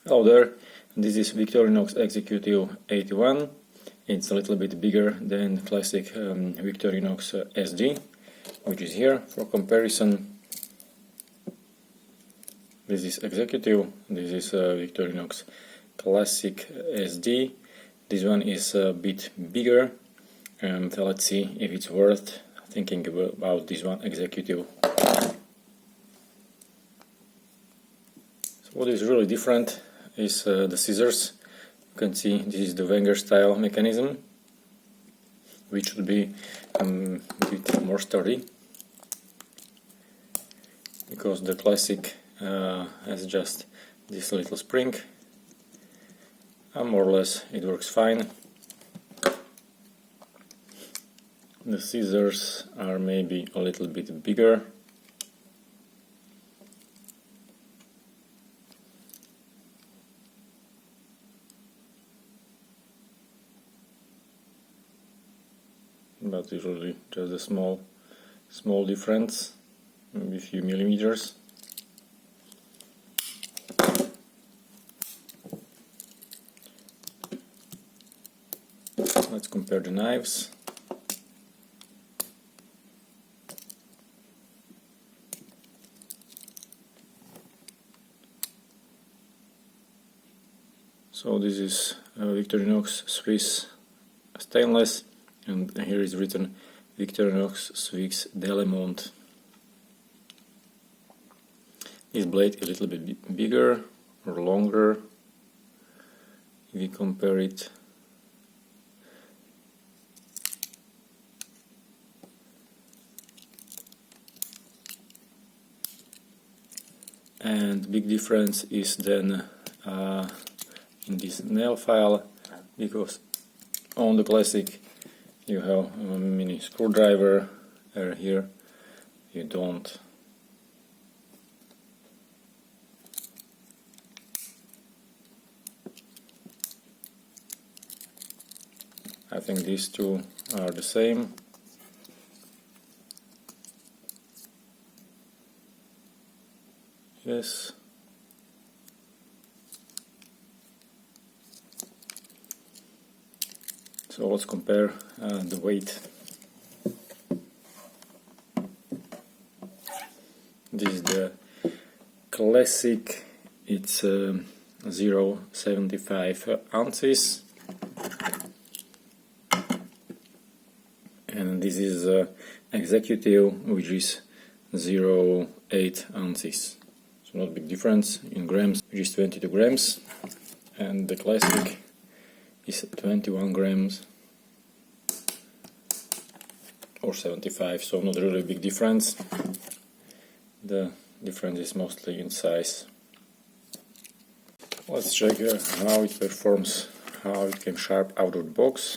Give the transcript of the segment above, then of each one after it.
Hello there, this is Victorinox Executive 81. It's a little bit bigger than classic Victorinox SD, which is here for comparison. This is Executive, this is Victorinox Classic SD. This one is a bit bigger, and let's see if it's worth thinking about this one, Executive. So what is really different is the scissors. You can see this is the Wenger style mechanism, which should be a bit more sturdy, because the classic has just this little spring, and more or less it works fine. The scissors are maybe a little bit bigger. But usually just a small difference, maybe a few millimeters. Let's compare the knives. So this is Victorinox Swiss stainless, and here is written Victorinox Swiss Delemont. This blade is a little bit bigger or longer if we compare it. And the big difference is then in this nail file, because on the classic you have a mini screwdriver, here you don't. I think these two are the same. Yes. So let's compare the weight. This is the classic, it's 0.75 ounces, and this is Executive, which is 0.8 ounces. So not big difference in grams, which is 22 grams, and the classic is 21 grams or 75, so not really big difference. The difference is mostly in size. Let's check how it performs, how it came sharp out of the box.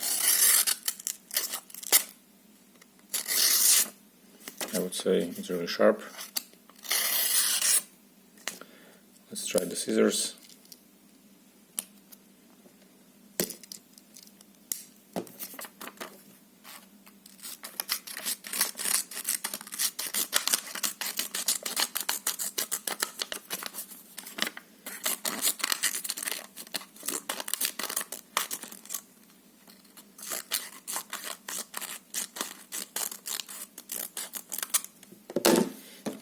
I would say it's really sharp. Let's try the scissors.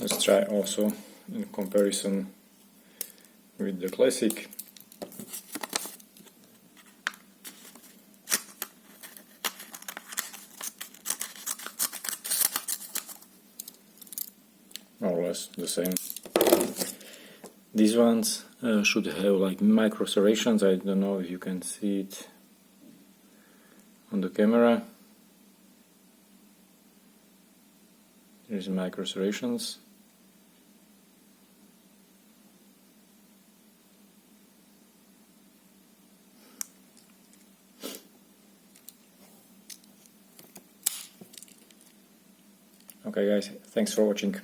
Let's try also in comparison with the classic. More or less the same. These ones should have like micro serrations. I don't know if you can see it on the camera. There's micro serrations. Okay guys, thanks for watching.